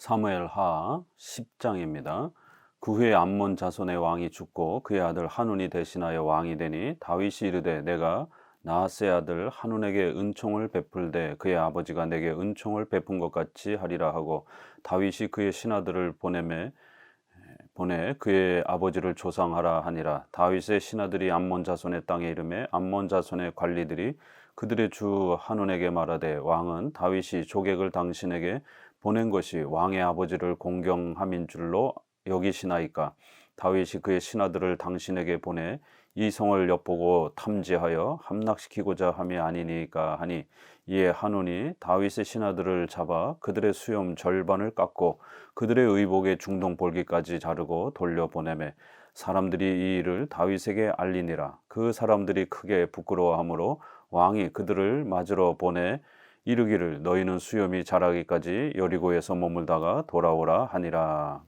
사무엘하 10장입니다. 그 후에 암몬 자손의 왕이 죽고 그의 아들 한운이 대신하여 왕이 되니 다윗이 이르되 내가 나하스의 아들 한운에게 은총을 베풀되 그의 아버지가 내게 은총을 베푼 것 같이 하리라 하고 다윗이 그의 신하들을 보내 그의 아버지를 조상하라 하니라. 다윗의 신하들이 암몬 자손의 땅에 이르매 암몬 자손의 관리들이 그들의 주 한운에게 말하되 왕은 다윗이 조객을 당신에게 보낸 것이 왕의 아버지를 공경함인 줄로 여기시나이까. 다윗이 그의 신하들을 당신에게 보내 이 성을 엿보고 탐지하여 함락시키고자 함이 아니니까 하니, 이에 한운이 다윗의 신하들을 잡아 그들의 수염 절반을 깎고 그들의 의복의 중동 볼기까지 자르고 돌려보내매 사람들이 이 일을 다윗에게 알리니라. 그 사람들이 크게 부끄러워하므로 왕이 그들을 맞으러 보내 이르기를 너희는 수염이 자라기까지 여리고에서 머물다가 돌아오라 하니라.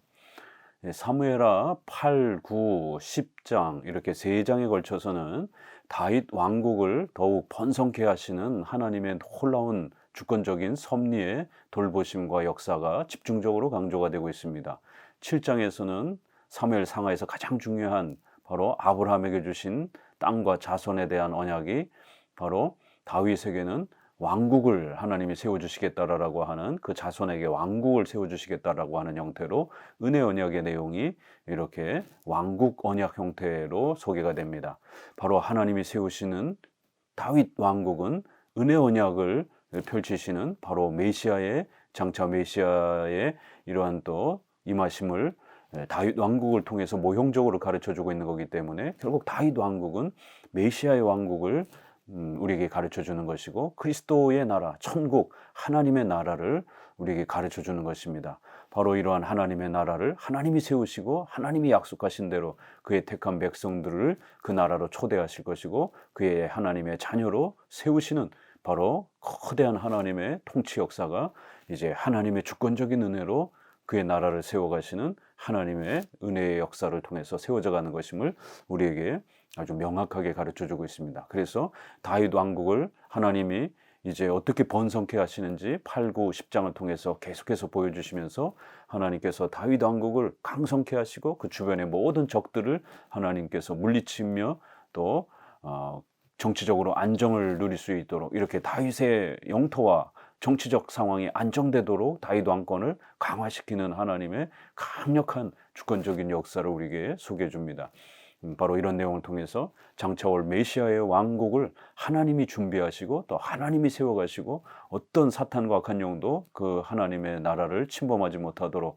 사무엘하 8, 9, 10장 이렇게 세 장에 걸쳐서는 다윗 왕국을 더욱 번성케 하시는 하나님의 놀라운 주권적인 섭리의 돌보심과 역사가 집중적으로 강조가 되고 있습니다. 7장에서는 사무엘 상하에서 가장 중요한 바로 아브라함에게 주신 땅과 자손에 대한 언약이 바로 다윗에게는 왕국을 하나님이 세워주시겠다라고 하는, 그 자손에게 왕국을 세워주시겠다라고 하는 형태로 은혜 언약의 내용이 이렇게 왕국 언약 형태로 소개가 됩니다. 바로 하나님이 세우시는 다윗 왕국은 은혜 언약을 펼치시는 바로 메시아의 장차 메시아의 이러한 또 임하심을 다윗 왕국을 통해서 모형적으로 가르쳐주고 있는 거기 때문에 결국 다윗 왕국은 메시아의 왕국을 우리에게 가르쳐 주는 것이고 그리스도의 나라, 천국, 하나님의 나라를 우리에게 가르쳐 주는 것입니다. 바로 이러한 하나님의 나라를 하나님이 세우시고 하나님이 약속하신 대로 그의 택한 백성들을 그 나라로 초대하실 것이고 그의 하나님의 자녀로 세우시는 바로 거대한 하나님의 통치 역사가 이제 하나님의 주권적인 은혜로 그의 나라를 세워가시는 하나님의 은혜의 역사를 통해서 세워져 가는 것임을 우리에게 아주 명확하게 가르쳐주고 있습니다. 그래서 다윗 왕국을 하나님이 이제 어떻게 번성케 하시는지 8, 9, 10장을 통해서 계속해서 보여주시면서 하나님께서 다윗 왕국을 강성케 하시고 그 주변의 모든 적들을 하나님께서 물리치며 또 정치적으로 안정을 누릴 수 있도록 이렇게 다윗의 영토와 정치적 상황이 안정되도록 다윗 왕권을 강화시키는 하나님의 강력한 주권적인 역사를 우리에게 소개해 줍니다. 바로 이런 내용을 통해서 장차 올 메시아의 왕국을 하나님이 준비하시고 또 하나님이 세워가시고 어떤 사탄과 악한 영도 그 하나님의 나라를 침범하지 못하도록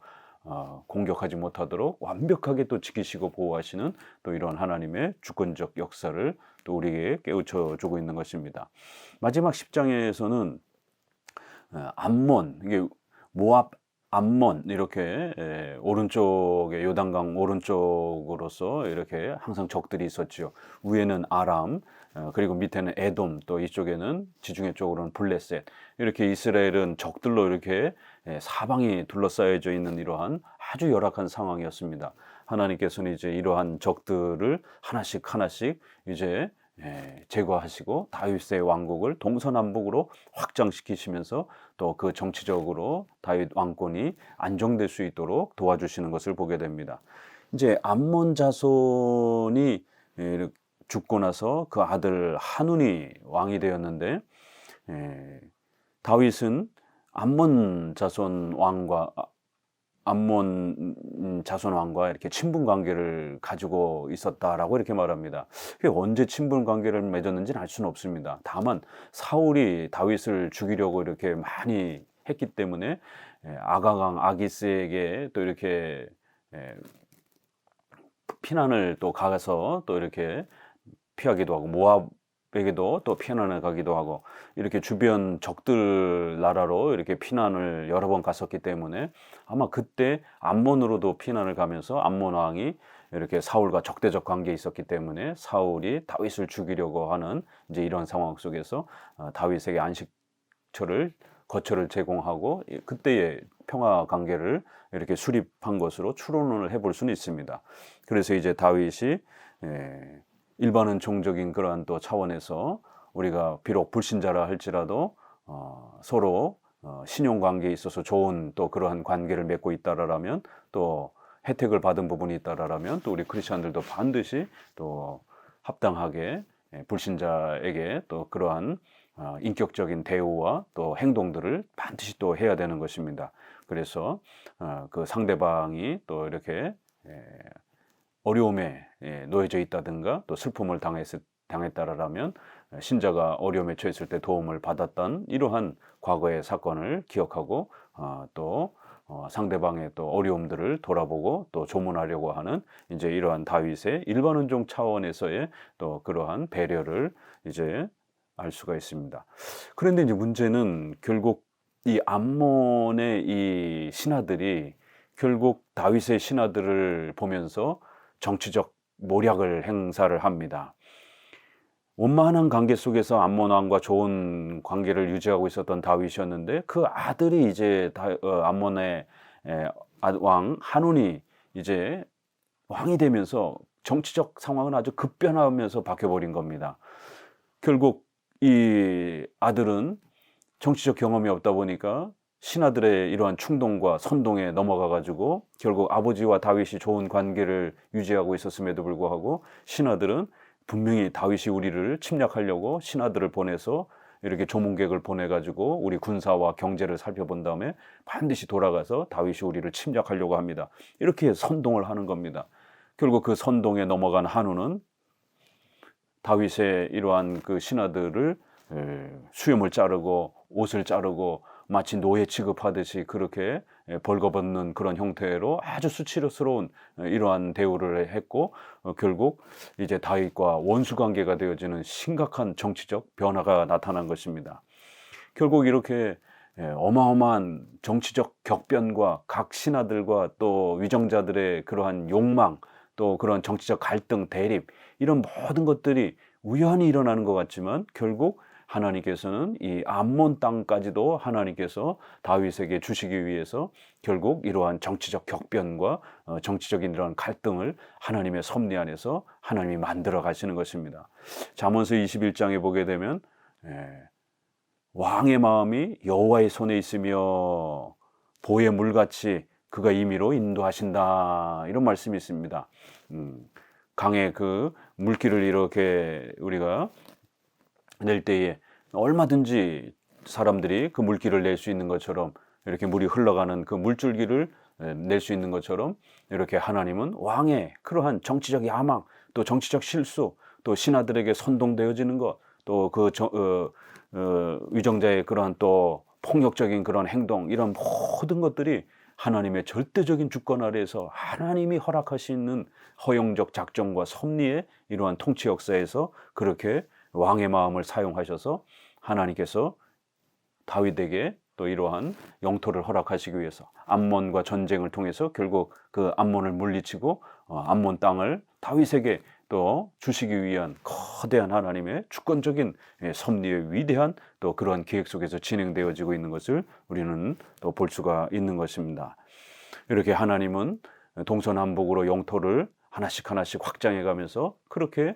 공격하지 못하도록 완벽하게 또 지키시고 보호하시는 또 이런 하나님의 주권적 역사를 또 우리에게 깨우쳐 주고 있는 것입니다. 마지막 10장에서는 암몬, 이게 모압 암몬 이렇게 오른쪽에 요단강 오른쪽으로서 이렇게 항상 적들이 있었죠. 위에는 아람, 그리고 밑에는 에돔, 또 이쪽에는 지중해 쪽으로는 블레셋, 이렇게 이스라엘은 적들로 이렇게 사방이 둘러싸여져 있는 이러한 아주 열악한 상황이었습니다. 하나님께서는 이제 이러한 적들을 하나씩 이제 제거하시고 다윗의 왕국을 동서남북으로 확장시키시면서 또 그 정치적으로 다윗 왕권이 안정될 수 있도록 도와주시는 것을 보게 됩니다. 이제 암몬 자손이 죽고 나서 그 아들 한운이 왕이 되었는데, 다윗은 암몬 자손 왕과 이렇게 친분 관계를 가지고 있었다라고 이렇게 말합니다. 그게 언제 친분 관계를 맺었는지는 알 수는 없습니다. 다만 사울이 다윗을 죽이려고 이렇게 많이 했기 때문에 아가강 아기스에게 또 이렇게 피난을 또 가서 또 이렇게 피하기도 하고 모압에게도 또 피난을 가기도 하고 이렇게 주변 적들 나라로 이렇게 피난을 여러 번 갔었기 때문에 아마 그때 암몬으로도 피난을 가면서 암몬 왕이 이렇게 사울과 적대적 관계에 있었기 때문에 사울이 다윗을 죽이려고 하는 이제 이런 상황 속에서 다윗에게 거처를 제공하고 그때의 평화 관계를 이렇게 수립한 것으로 추론을 해볼 수는 있습니다. 그래서 이제 다윗이 일반은 종적인 그러한 또 차원에서 우리가 비록 불신자라 할지라도 서로 신용 관계에 있어서 좋은 또 그러한 관계를 맺고 있다라면, 또 혜택을 받은 부분이 있다라면, 또 우리 크리스천들도 반드시 또 합당하게 불신자에게 또 그러한 인격적인 대우와 또 행동들을 반드시 또 해야 되는 것입니다. 그래서 그 상대방이 또 이렇게 어려움에 놓여져 있다든가 또 슬픔을 당했다라면, 신자가 어려움에 처했을 때 도움을 받았던 이러한 과거의 사건을 기억하고 또 상대방의 또 어려움들을 돌아보고 또 조문하려고 하는 이제 이러한 다윗의 일반 은종 차원에서의 또 그러한 배려를 이제 알 수가 있습니다. 그런데 이제 문제는 결국 이 암몬의 이 신하들이 결국 다윗의 신하들을 보면서 정치적 모략을 행사를 합니다. 원만한 관계 속에서 암몬 왕과 좋은 관계를 유지하고 있었던 다윗이었는데, 그 아들이 이제 암몬의 왕 한운이 이제 왕이 되면서 정치적 상황은 아주 급변하면서 바뀌어버린 겁니다. 결국 이 아들은 정치적 경험이 없다 보니까 신하들의 이러한 충동과 선동에 넘어가 가지고 결국 아버지와 다윗이 좋은 관계를 유지하고 있었음에도 불구하고, 신하들은 분명히 다윗이 우리를 침략하려고 신하들을 보내서 이렇게 조문객을 보내 가지고 우리 군사와 경제를 살펴본 다음에 반드시 돌아가서 다윗이 우리를 침략하려고 합니다. 이렇게 선동을 하는 겁니다. 결국 그 선동에 넘어간 한우는 다윗의 이러한 그 신하들을 수염을 자르고 옷을 자르고 마치 노예 취급하듯이 그렇게 벌거벗는 그런 형태로 아주 수치스러운 이러한 대우를 했고, 결국 이제 다윗과 원수 관계가 되어지는 심각한 정치적 변화가 나타난 것입니다. 결국 이렇게 어마어마한 정치적 격변과 각 신하들과 또 위정자들의 그러한 욕망, 또 그런 정치적 갈등, 대립, 이런 모든 것들이 우연히 일어나는 것 같지만, 결국 하나님께서는 이 암몬 땅까지도 하나님께서 다윗에게 주시기 위해서 결국 이러한 정치적 격변과 정치적인 이러한 갈등을 하나님의 섭리 안에서 하나님이 만들어 가시는 것입니다. 잠언서 21장에 보게 되면 왕의 마음이 여호와의 손에 있으며 보의 물같이 그가 임의로 인도하신다, 이런 말씀이 있습니다. 강의 그 물길을 이렇게 우리가 낼 때에 얼마든지 사람들이 그 물길을 낼 수 있는 것처럼, 이렇게 물이 흘러가는 그 물줄기를 낼 수 있는 것처럼, 이렇게 하나님은 왕의 그러한 정치적 야망, 또 정치적 실수, 또 신하들에게 선동되어지는 것, 또 그 위정자의 그러한 또 폭력적인 그런 행동, 이런 모든 것들이 하나님의 절대적인 주권 아래에서 하나님이 허락하시는 허용적 작정과 섭리의 이러한 통치 역사에서 그렇게 왕의 마음을 사용하셔서 하나님께서 다윗에게 또 이러한 영토를 허락하시기 위해서 암몬과 전쟁을 통해서 결국 그 암몬을 물리치고 암몬 땅을 다윗에게 또 주시기 위한 거대한 하나님의 주권적인 섭리의 위대한 또 그러한 계획 속에서 진행되어지고 있는 것을 우리는 또 볼 수가 있는 것입니다. 이렇게 하나님은 동서남북으로 영토를 하나씩 확장해 가면서 그렇게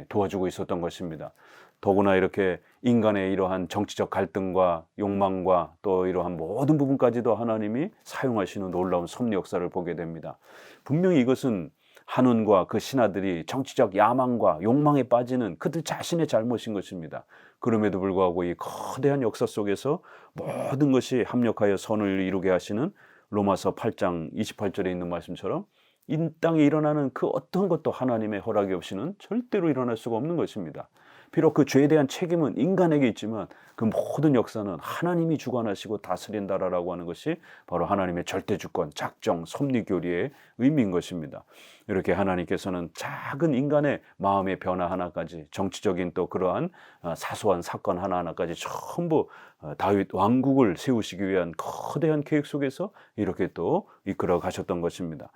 도와주고 있었던 것입니다. 더구나 이렇게 인간의 이러한 정치적 갈등과 욕망과 또 이러한 모든 부분까지도 하나님이 사용하시는 놀라운 섭리 역사를 보게 됩니다. 분명히 이것은 한운과 그 신하들이 정치적 야망과 욕망에 빠지는 그들 자신의 잘못인 것입니다. 그럼에도 불구하고 이 거대한 역사 속에서 모든 것이 합력하여 선을 이루게 하시는 로마서 8장 28절에 있는 말씀처럼 이 땅에 일어나는 그 어떤 것도 하나님의 허락이 없이는 절대로 일어날 수가 없는 것입니다. 비록 그 죄에 대한 책임은 인간에게 있지만 그 모든 역사는 하나님이 주관하시고 다스린다라고 하는 것이 바로 하나님의 절대 주권, 작정, 섭리 교리의 의미인 것입니다. 이렇게 하나님께서는 작은 인간의 마음의 변화 하나까지, 정치적인 또 그러한 사소한 사건 하나하나까지 전부 다윗 왕국을 세우시기 위한 거대한 계획 속에서 이렇게 또 이끌어 가셨던 것입니다.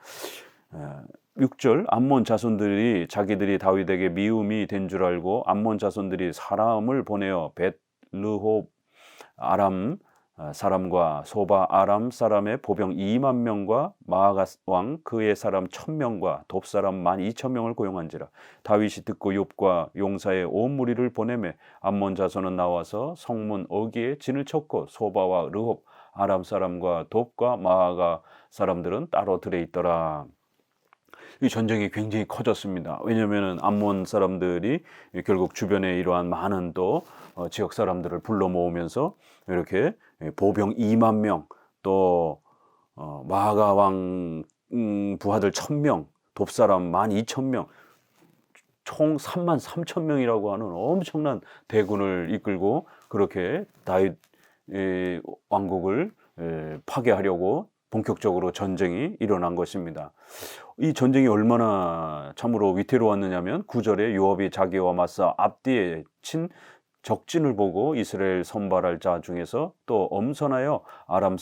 6절, 암몬 자손들이 자기들이 다윗에게 미움이 된 줄 알고 암몬 자손들이 사람을 보내어 벳르홉 아람 사람과 소바 아람 사람의 보병 2만 명과 마아가 왕 그의 사람 1,000명과 돕 사람 12,000명을 고용한지라. 다윗이 듣고 욥과 용사의 온 무리를 보내매 암몬 자손은 나와서 성문 어기에 진을 쳤고 소바와 르홉 아람 사람과 돕과 마아가 사람들은 따로 들에 있더라. 이 전쟁이 굉장히 커졌습니다. 왜냐하면 암몬 사람들이 결국 주변에 이러한 많은 또 지역 사람들을 불러 모으면서 이렇게 보병 2만 명, 또 마아가 왕 부하들 1,000명, 돕사람 12,000명, 총 33,000명이라고 하는 엄청난 대군을 이끌고 그렇게 다윗 왕국을 파괴하려고 본격적으로 전쟁이 일어난 것입니다. 이 전쟁이 얼마나 참으로 위태로웠느냐면 9절에 요압이 자기와 맞서 앞뒤에 친 적진을 보고 이스라엘 선발할 자 중에서 또 엄선하여 아람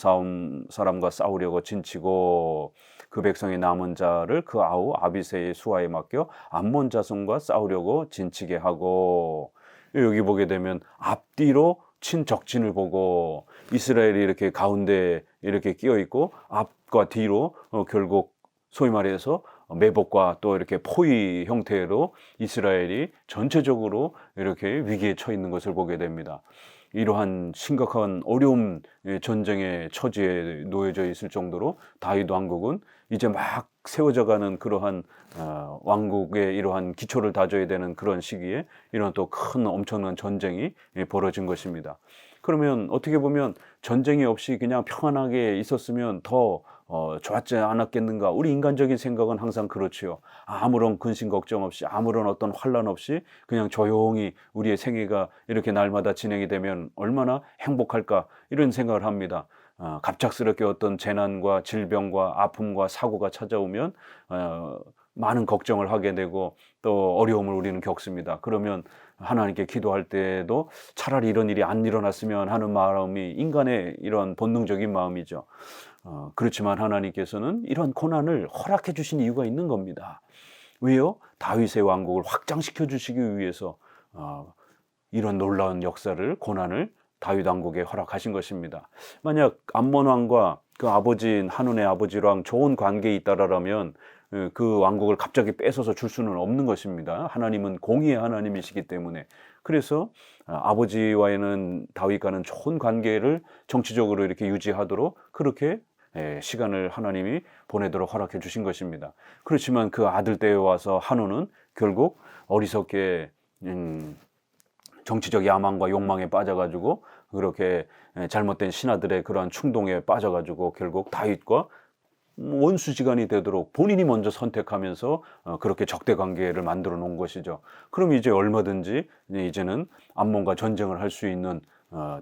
사람과 싸우려고 진치고 그 백성의 남은 자를 그 아우 아비새의 수하에 맡겨 암몬 자손과 싸우려고 진치게 하고, 여기 보게 되면 앞뒤로 친 적진을 보고 이스라엘이 이렇게 가운데 이렇게 끼어 있고 앞과 뒤로 결국 소위 말해서 매복과 또 이렇게 포위 형태로 이스라엘이 전체적으로 이렇게 위기에 처해 있는 것을 보게 됩니다. 이러한 심각한 어려움 전쟁의 처지에 놓여져 있을 정도로 다윗 왕국은 이제 막 세워져가는 그러한 왕국의 이러한 기초를 다져야 되는 그런 시기에 이런 또 큰 엄청난 전쟁이 벌어진 것입니다. 그러면 어떻게 보면 전쟁이 없이 그냥 평안하게 있었으면 더 좋았지 않았겠는가? 우리 인간적인 생각은 항상 그렇지요. 아무런 근심 걱정 없이, 아무런 어떤 환란 없이 그냥 조용히 우리의 생애가 이렇게 날마다 진행이 되면 얼마나 행복할까? 이런 생각을 합니다. 갑작스럽게 어떤 재난과 질병과 아픔과 사고가 찾아오면 많은 걱정을 하게 되고 또 어려움을 우리는 겪습니다. 그러면 하나님께 기도할 때도 차라리 이런 일이 안 일어났으면 하는 마음이 인간의 이런 본능적인 마음이죠. 그렇지만 하나님께서는 이런 고난을 허락해 주신 이유가 있는 겁니다. 왜요? 다윗의 왕국을 확장시켜 주시기 위해서 이런 놀라운 역사를, 고난을 다윗 왕국에 허락하신 것입니다. 만약 암몬 왕과 그 아버지인 한운의 아버지랑 좋은 관계에 있다라면 그 왕국을 갑자기 뺏어서 줄 수는 없는 것입니다. 하나님은 공의의 하나님이시기 때문에. 그래서 아버지와는 다윗과는 좋은 관계를 정치적으로 이렇게 유지하도록 그렇게 시간을 하나님이 보내도록 허락해 주신 것입니다. 그렇지만 그 아들 때에 와서 한우는 결국 어리석게 정치적 야망과 욕망에 빠져가지고 그렇게 잘못된 신하들의 그러한 충동에 빠져가지고 결국 다윗과 원수지간이 되도록 본인이 먼저 선택하면서 그렇게 적대 관계를 만들어 놓은 것이죠. 그럼 이제 얼마든지 이제는 암몬과 전쟁을 할 수 있는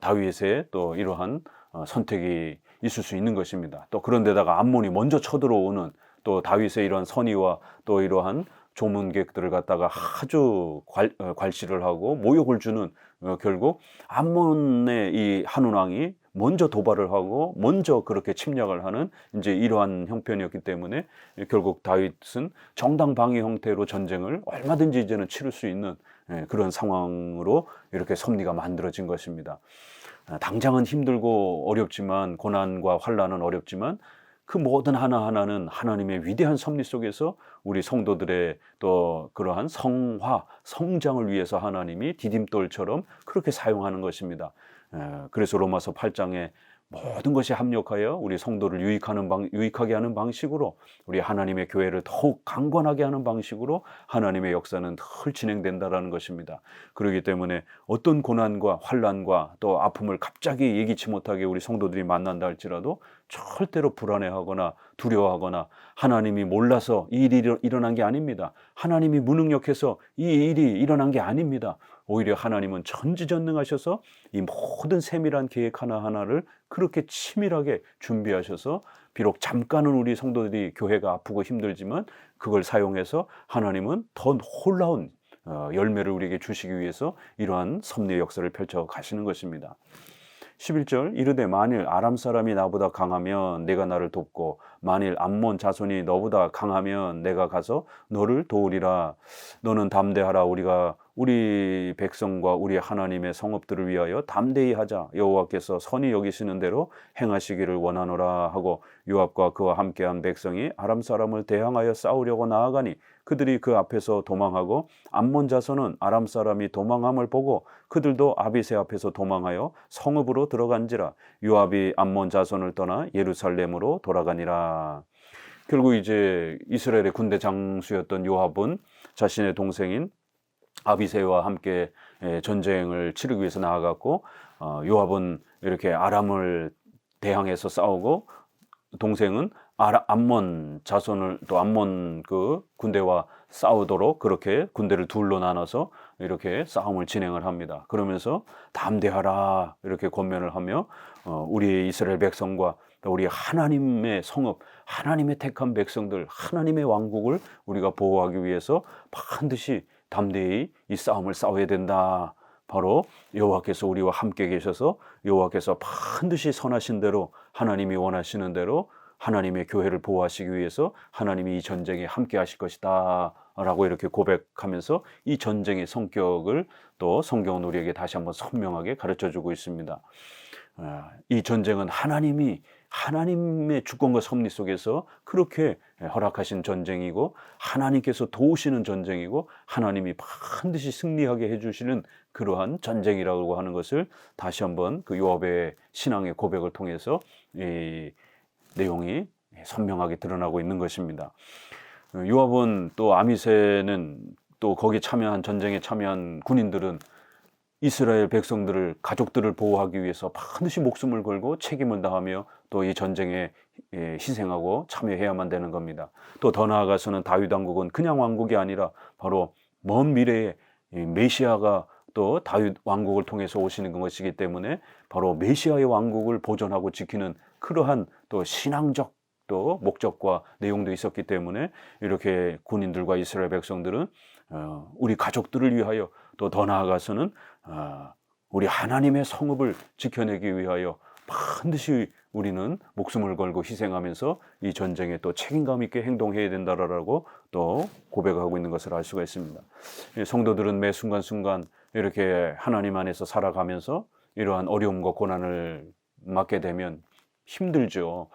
다윗의 또 이러한 선택이 있을 수 있는 것입니다. 또 그런데다가 암몬이 먼저 쳐들어오는 또 다윗의 이런 선의와 또 이러한 조문객들을 갖다가 아주 괄시를 하고 모욕을 주는 결국 암몬의 이 한운 왕이 먼저 도발을 하고 먼저 그렇게 침략을 하는 이제 이러한 형편이었기 때문에 결국 다윗은 정당 방위 형태로 전쟁을 얼마든지 이제는 치를 수 있는 그런 상황으로 이렇게 섭리가 만들어진 것입니다. 당장은 힘들고 어렵지만, 고난과 환난은 어렵지만 그 모든 하나하나는 하나님의 위대한 섭리 속에서 우리 성도들의 또 그러한 성화, 성장을 위해서 하나님이 디딤돌처럼 그렇게 사용하는 것입니다. 그래서 로마서 8장에 모든 것이 합력하여 우리 성도를 유익하게 하는 방식으로, 우리 하나님의 교회를 더욱 강건하게 하는 방식으로 하나님의 역사는 늘 진행된다라는 것입니다. 그렇기 때문에 어떤 고난과 환난과 또 아픔을 갑자기 예기치 못하게 우리 성도들이 만난다 할지라도 절대로 불안해하거나 두려워하거나 하나님이 몰라서 이 일이 일어난 게 아닙니다. 하나님이 무능력해서 이 일이 일어난 게 아닙니다. 오히려 하나님은 전지전능하셔서 이 모든 세밀한 계획 하나하나를 그렇게 치밀하게 준비하셔서 비록 잠깐은 우리 성도들이 교회가 아프고 힘들지만 그걸 사용해서 하나님은 더 놀라운 열매를 우리에게 주시기 위해서 이러한 섭리의 역사를 펼쳐 가시는 것입니다. 11절 이르되 만일 아람 사람이 나보다 강하면 내가 나를 돕고 만일 암몬 자손이 너보다 강하면 내가 가서 너를 도우리라. 너는 담대하라. 우리가 우리 백성과 우리 하나님의 성읍들을 위하여 담대히 하자. 여호와께서 선히 여기시는 대로 행하시기를 원하노라 하고 요압과 그와 함께한 백성이 아람 사람을 대항하여 싸우려고 나아가니 그들이 그 앞에서 도망하고 암몬 자손은 아람 사람이 도망함을 보고 그들도 아비새 앞에서 도망하여 성읍으로 들어간지라. 요압이 암몬 자손을 떠나 예루살렘으로 돌아가니라. 결국 이제 이스라엘의 군대 장수였던 요압은 자신의 동생인 아비새와 함께 전쟁을 치르기 위해서 나아갔고, 요압은 이렇게 아람을 대항해서 싸우고, 동생은 암몬 자손을 또 암몬 그 군대와 싸우도록 그렇게 군대를 둘로 나눠서 이렇게 싸움을 진행을 합니다. 그러면서 담대하라 이렇게 권면을 하며 우리 이스라엘 백성과 우리 하나님의 성읍, 하나님의 택한 백성들, 하나님의 왕국을 우리가 보호하기 위해서 반드시 담대히 이 싸움을 싸워야 된다. 바로 여호와께서 우리와 함께 계셔서 여호와께서 반드시 선하신 대로 하나님이 원하시는 대로 하나님의 교회를 보호하시기 위해서 하나님이 이 전쟁에 함께 하실 것이다 라고 이렇게 고백하면서 이 전쟁의 성격을 또 성경은 우리에게 다시 한번 선명하게 가르쳐주고 있습니다. 이 전쟁은 하나님의 주권과 섭리 속에서 그렇게 허락하신 전쟁이고 하나님께서 도우시는 전쟁이고 하나님이 반드시 승리하게 해주시는 그러한 전쟁이라고 하는 것을 다시 한번 그 요압의 신앙의 고백을 통해서 이 내용이 선명하게 드러나고 있는 것입니다. 요압은 또 아미새는 또 거기 참여한 전쟁에 참여한 군인들은 이스라엘 백성들을 가족들을 보호하기 위해서 반드시 목숨을 걸고 책임을 다하며 또 이 전쟁에 희생하고 참여해야만 되는 겁니다. 또 더 나아가서는 다윗 왕국은 그냥 왕국이 아니라 바로 먼 미래에 메시아가 또 다윗 왕국을 통해서 오시는 것이기 때문에 바로 메시아의 왕국을 보존하고 지키는 그러한 또 신앙적 또 목적과 내용도 있었기 때문에 이렇게 군인들과 이스라엘 백성들은 우리 가족들을 위하여 또 더 나아가서는 우리 하나님의 성읍을 지켜내기 위하여 반드시 우리는 목숨을 걸고 희생하면서 이 전쟁에 또 책임감 있게 행동해야 된다라고 또 고백하고 있는 것을 알 수가 있습니다. 성도들은 매 순간순간 이렇게 하나님 안에서 살아가면서 이러한 어려움과 고난을 맞게 되면 힘들죠.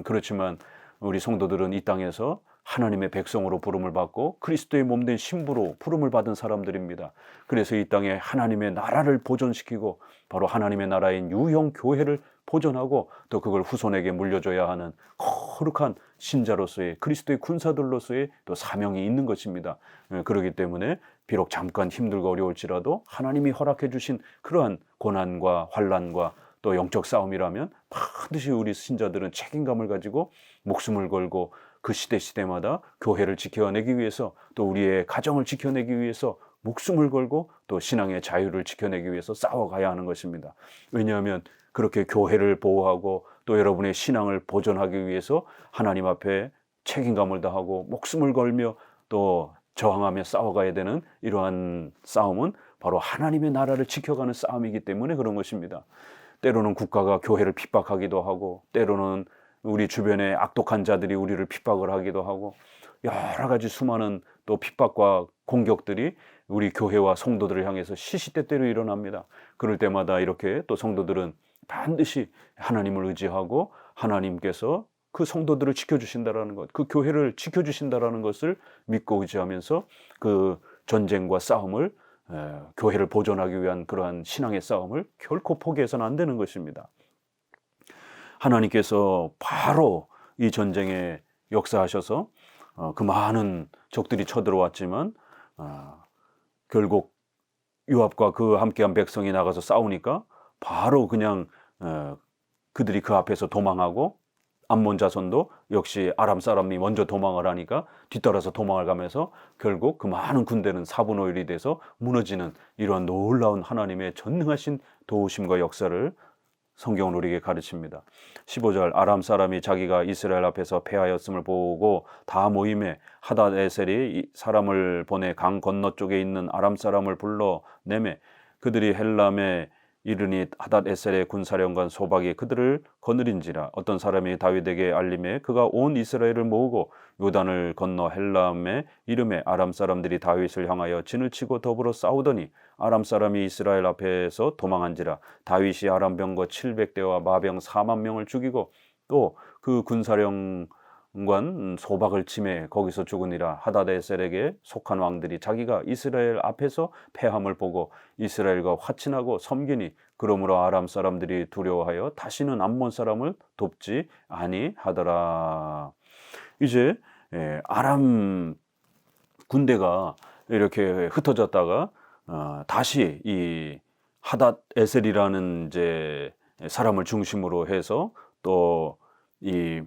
그렇지만 우리 성도들은 이 땅에서 하나님의 백성으로 부름을 받고 그리스도의 몸된 신부로 부름을 받은 사람들입니다. 그래서 이 땅에 하나님의 나라를 보존시키고 바로 하나님의 나라인 유형 교회를 보존하고 또 그걸 후손에게 물려줘야 하는 거룩한 신자로서의 그리스도의 군사들로서의 또 사명이 있는 것입니다. 그렇기 때문에 비록 잠깐 힘들고 어려울지라도 하나님이 허락해 주신 그러한 고난과 환난과 또 영적 싸움이라면 반드시 우리 신자들은 책임감을 가지고 목숨을 걸고 그 시대마다 교회를 지켜내기 위해서 또 우리의 가정을 지켜내기 위해서 목숨을 걸고 또 신앙의 자유를 지켜내기 위해서 싸워가야 하는 것입니다. 왜냐하면 그렇게 교회를 보호하고 또 여러분의 신앙을 보존하기 위해서 하나님 앞에 책임감을 다하고 목숨을 걸며 또 저항하며 싸워가야 되는 이러한 싸움은 바로 하나님의 나라를 지켜가는 싸움이기 때문에 그런 것입니다. 때로는 국가가 교회를 핍박하기도 하고 때로는 우리 주변에 악독한 자들이 우리를 핍박을 하기도 하고 여러 가지 수많은 또 핍박과 공격들이 우리 교회와 성도들을 향해서 시시때때로 일어납니다. 그럴 때마다 이렇게 또 성도들은 반드시 하나님을 의지하고 하나님께서 그 성도들을 지켜주신다라는 것, 그 교회를 지켜주신다라는 것을 믿고 의지하면서 그 전쟁과 싸움을 교회를 보존하기 위한 그러한 신앙의 싸움을 결코 포기해서는 안 되는 것입니다. 하나님께서 바로 이 전쟁에 역사하셔서 그 많은 적들이 쳐들어왔지만 결국 요압과 그 함께한 백성이 나가서 싸우니까 바로 그냥 그들이 그 앞에서 도망하고 암몬 자손도 역시 아람 사람이 먼저 도망을 하니까 뒤따라서 도망을 가면서 결국 그 많은 군대는 4분의 1이 돼서 무너지는 이러한 놀라운 하나님의 전능하신 도우심과 역사를 성경은 우리에게 가르칩니다. 15절 아람 사람이 자기가 이스라엘 앞에서 패하였음을 보고 다 모임에 하닷에셀이 사람을 보내 강 건너쪽에 있는 아람 사람을 불러 내매 그들이 헬람의 이르니 하닷에셀의 군사령관 소박이 그들을 거느린지라. 어떤 사람이 다윗에게 알림에 그가 온 이스라엘을 모으고 요단을 건너 헬람의 이름에 아람 사람들이 다윗을 향하여 진을 치고 더불어 싸우더니 아람 사람이 이스라엘 앞에서 도망한지라. 다윗이 아람 병거 700대와 마병 4만 명을 죽이고 또 그 군사령관 소박을 치매 거기서 죽으니라. 하닷에셀에게 속한 왕들이 자기가 이스라엘 앞에서 패함을 보고 이스라엘과 화친하고 섬기니 그러므로 아람 사람들이 두려워하여 다시는 암몬 사람을 돕지 아니하더라. 이제 아람 군대가 이렇게 흩어졌다가 다시 이 하닷에셀이라는 이제 사람을 중심으로 해서 또 이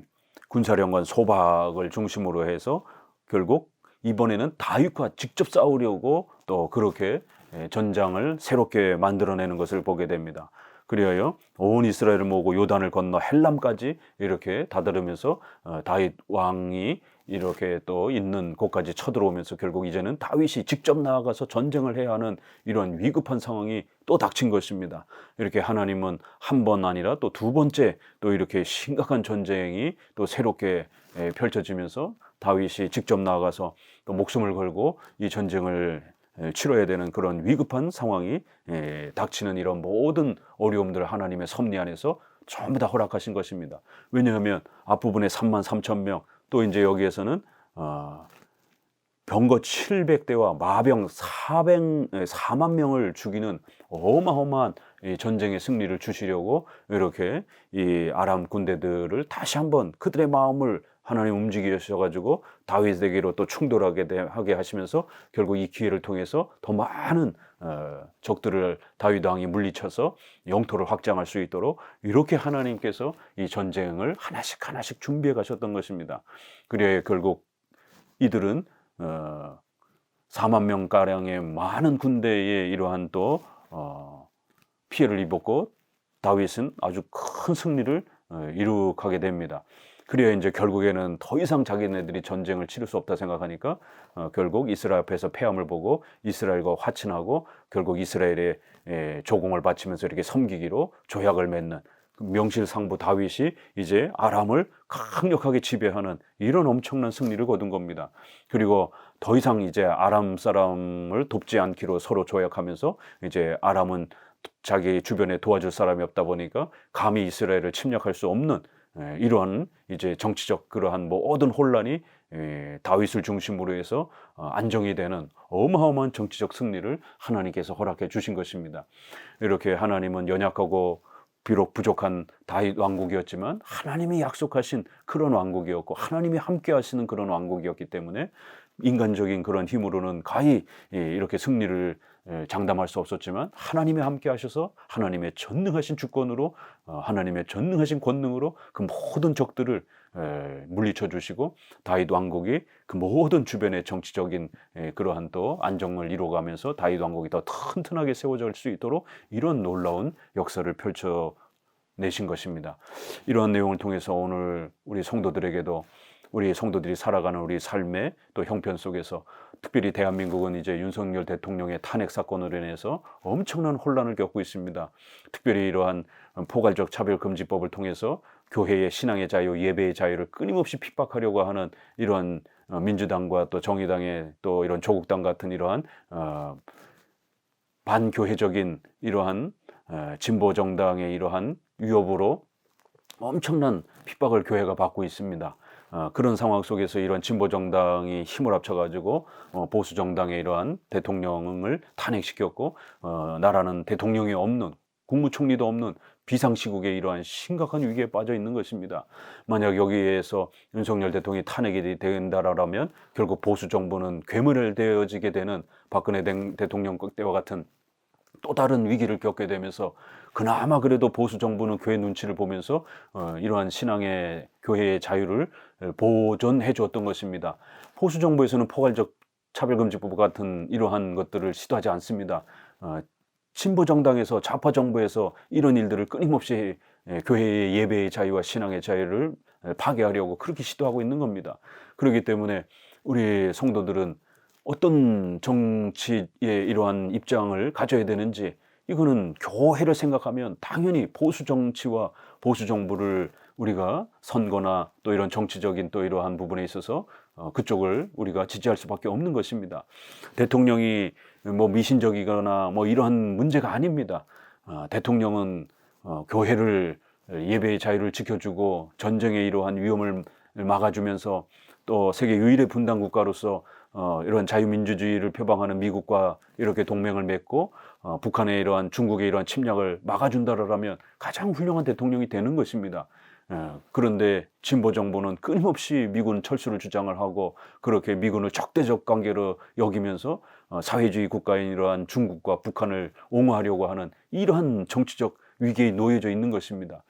군사령관 소박을 중심으로 해서 결국 이번에는 다윗과 직접 싸우려고 또 그렇게 전장을 새롭게 만들어내는 것을 보게 됩니다. 그리하여 온 이스라엘을 모으고 요단을 건너 헬람까지 이렇게 다다르면서 다윗 왕이 이렇게 또 있는 곳까지 쳐들어오면서 결국 이제는 다윗이 직접 나아가서 전쟁을 해야 하는 이런 위급한 상황이 또 닥친 것입니다. 이렇게 하나님은 한 번 아니라 또 두 번째 또 이렇게 심각한 전쟁이 또 새롭게 펼쳐지면서 다윗이 직접 나아가서 또 목숨을 걸고 이 전쟁을 치러야 되는 그런 위급한 상황이 닥치는 이런 모든 어려움들을 하나님의 섭리 안에서 전부 다 허락하신 것입니다. 왜냐하면 앞부분에 3만 3천 명, 또 이제 여기에서는 병거 700대와 마병 4만 명을 죽이는 어마어마한 전쟁의 승리를 주시려고 이렇게 이 아람 군대들을 다시 한번 그들의 마음을 하나님 움직이셔가지고 다윗에게로 또 충돌하게 하게 하시면서 결국 이 기회를 통해서 더 많은 적들을 다윗 왕이 물리쳐서 영토를 확장할 수 있도록 이렇게 하나님께서 이 전쟁을 하나씩 하나씩 준비해 가셨던 것입니다. 그래 결국 이들은 4만 명가량의 많은 군대에 이러한 또 피해를 입었고 다윗은 아주 큰 승리를 이룩하게 됩니다. 그래야 이제 결국에는 더 이상 자기네들이 전쟁을 치를 수 없다 생각하니까 결국 이스라엘 앞에서 패함을 보고 이스라엘과 화친하고 결국 이스라엘의 조공을 바치면서 이렇게 섬기기로 조약을 맺는 명실상부 다윗이 이제 아람을 강력하게 지배하는 이런 엄청난 승리를 거둔 겁니다. 그리고 더 이상 이제 아람 사람을 돕지 않기로 서로 조약하면서 이제 아람은 자기 주변에 도와줄 사람이 없다 보니까 감히 이스라엘을 침략할 수 없는 이러한 이제 정치적 그러한 모든 혼란이 다윗을 중심으로 해서 안정이 되는 어마어마한 정치적 승리를 하나님께서 허락해 주신 것입니다. 이렇게 하나님은 연약하고 비록 부족한 다윗 왕국이었지만 하나님이 약속하신 그런 왕국이었고 하나님이 함께 하시는 그런 왕국이었기 때문에 인간적인 그런 힘으로는 가히 이렇게 승리를 장담할 수 없었지만 하나님이 함께 하셔서 하나님의 전능하신 주권으로 하나님의 전능하신 권능으로 그 모든 적들을 물리쳐 주시고 다윗 왕국이 그 모든 주변의 정치적인 그러한 또 안정을 이루어가면서 다윗 왕국이 더 튼튼하게 세워질 수 있도록 이런 놀라운 역사를 펼쳐내신 것입니다. 이러한 내용을 통해서 오늘 우리 성도들에게도 우리 성도들이 살아가는 우리 삶의 또 형편 속에서 특별히 대한민국은 이제 윤석열 대통령의 탄핵 사건으로 인해서 엄청난 혼란을 겪고 있습니다. 특별히 이러한 포괄적 차별금지법을 통해서 교회의 신앙의 자유, 예배의 자유를 끊임없이 핍박하려고 하는 이러한 민주당과 또 정의당의 또 이런 조국당 같은 이러한 반교회적인 이러한 진보 정당의 이러한 위협으로 엄청난 핍박을 교회가 받고 있습니다. 그런 상황 속에서 이런 진보 정당이 힘을 합쳐가지고 보수 정당의 이러한 대통령을 탄핵시켰고 나라는 대통령이 없는 국무총리도 없는 비상시국의 이러한 심각한 위기에 빠져 있는 것입니다. 만약 여기에서 윤석열 대통령이 탄핵이 된다라면 결국 보수 정부는 괴물되어지게 되는 박근혜 대통령 때와 같은 또 다른 위기를 겪게 되면서 그나마 그래도 보수 정부는 교회 눈치를 보면서 이러한 신앙의 교회의 자유를 보존해 주었던 것입니다. 보수 정부에서는 포괄적 차별금지법 같은 이러한 것들을 시도하지 않습니다. 진보 정당에서 좌파 정부에서 이런 일들을 끊임없이 교회의 예배의 자유와 신앙의 자유를 파괴하려고 그렇게 시도하고 있는 겁니다. 그렇기 때문에 우리 성도들은 어떤 정치의 이러한 입장을 가져야 되는지 이거는 교회를 생각하면 당연히 보수 정치와 보수 정부를 우리가 선거나 또 이런 정치적인 또 이러한 부분에 있어서 그쪽을 우리가 지지할 수밖에 없는 것입니다. 대통령이 뭐 미신적이거나 뭐 이러한 문제가 아닙니다. 대통령은 교회를 예배의 자유를 지켜주고 전쟁의 이러한 위험을 막아주면서 또 세계 유일의 분단 국가로서 이런 자유민주주의를 표방하는 미국과 이렇게 동맹을 맺고 북한의 이러한 중국의 이러한 침략을 막아준다라면 가장 훌륭한 대통령이 되는 것입니다. 그런데 진보 정부는 끊임없이 미군 철수를 주장을 하고 그렇게 미군을 적대적 관계로 여기면서 사회주의 국가인 이러한 중국과 북한을 옹호하려고 하는 이러한 정치적 위기에 놓여져 있는 것입니다.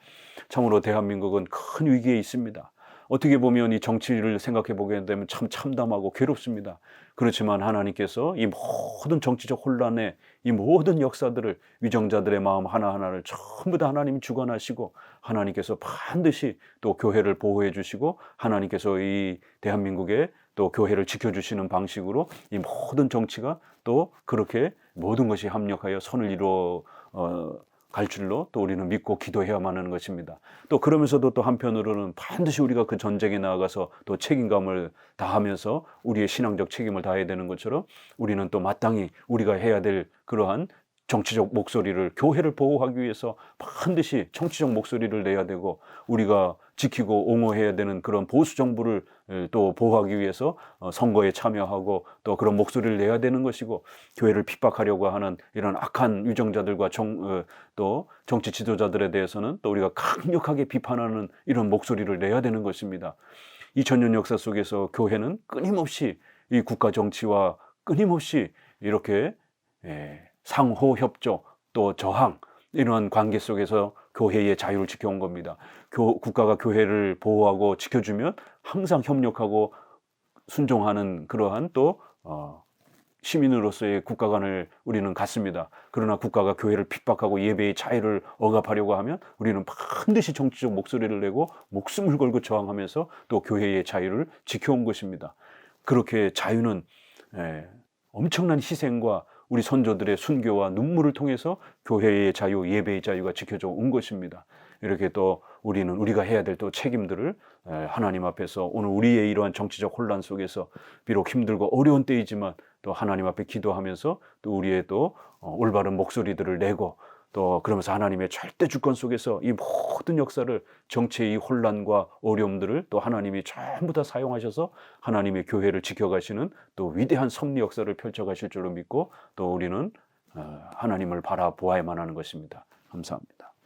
참으로 대한민국은 큰 위기에 있습니다. 어떻게 보면 이 정치를 생각해 보게 되면 참 참담하고 괴롭습니다. 그렇지만 하나님께서 이 모든 정치적 혼란에 이 모든 역사들을 위정자들의 마음 하나하나를 전부 다 하나님이 주관하시고 하나님께서 반드시 또 교회를 보호해 주시고 하나님께서 이 대한민국의 또 교회를 지켜주시는 방식으로 이 모든 정치가 또 그렇게 모든 것이 합력하여 선을 이루어 갈 줄로 또 우리는 믿고 기도해야만 하는 것입니다. 또 그러면서도 또 한편으로는 반드시 우리가 그 전쟁에 나아가서 또 책임감을 다하면서 우리의 신앙적 책임을 다해야 되는 것처럼 우리는 또 마땅히 우리가 해야 될 그러한 정치적 목소리를 교회를 보호하기 위해서 반드시 정치적 목소리를 내야 되고 우리가 지키고 옹호해야 되는 그런 보수 정부를 또 보호하기 위해서 선거에 참여하고 또 그런 목소리를 내야 되는 것이고 교회를 핍박하려고 하는 이런 악한 위정자들과 또 정치 지도자들에 대해서는 또 우리가 강력하게 비판하는 이런 목소리를 내야 되는 것입니다. 2000년 역사 속에서 교회는 끊임없이 이 국가 정치와 끊임없이 이렇게 상호 협조 또 저항 이런 관계 속에서 교회의 자유를 지켜온 겁니다. 국가가 교회를 보호하고 지켜주면 항상 협력하고 순종하는 그러한 또 시민으로서의 국가관을 우리는 갖습니다. 그러나 국가가 교회를 핍박하고 예배의 자유를 억압하려고 하면 우리는 반드시 정치적 목소리를 내고 목숨을 걸고 저항하면서 또 교회의 자유를 지켜온 것입니다. 그렇게 자유는 엄청난 희생과 우리 선조들의 순교와 눈물을 통해서 교회의 자유, 예배의 자유가 지켜져 온 것입니다. 이렇게 또 우리는 우리가 해야 될 또 책임들을 하나님 앞에서 오늘 우리의 이러한 정치적 혼란 속에서 비록 힘들고 어려운 때이지만 또 하나님 앞에 기도하면서 또 우리의 또 올바른 목소리들을 내고 또 그러면서 하나님의 절대 주권 속에서 이 모든 역사를 정치의 이 혼란과 어려움들을 또 하나님이 전부 다 사용하셔서 하나님의 교회를 지켜가시는 또 위대한 섭리 역사를 펼쳐가실 줄로 믿고 또 우리는 하나님을 바라보아야만 하는 것입니다. 감사합니다.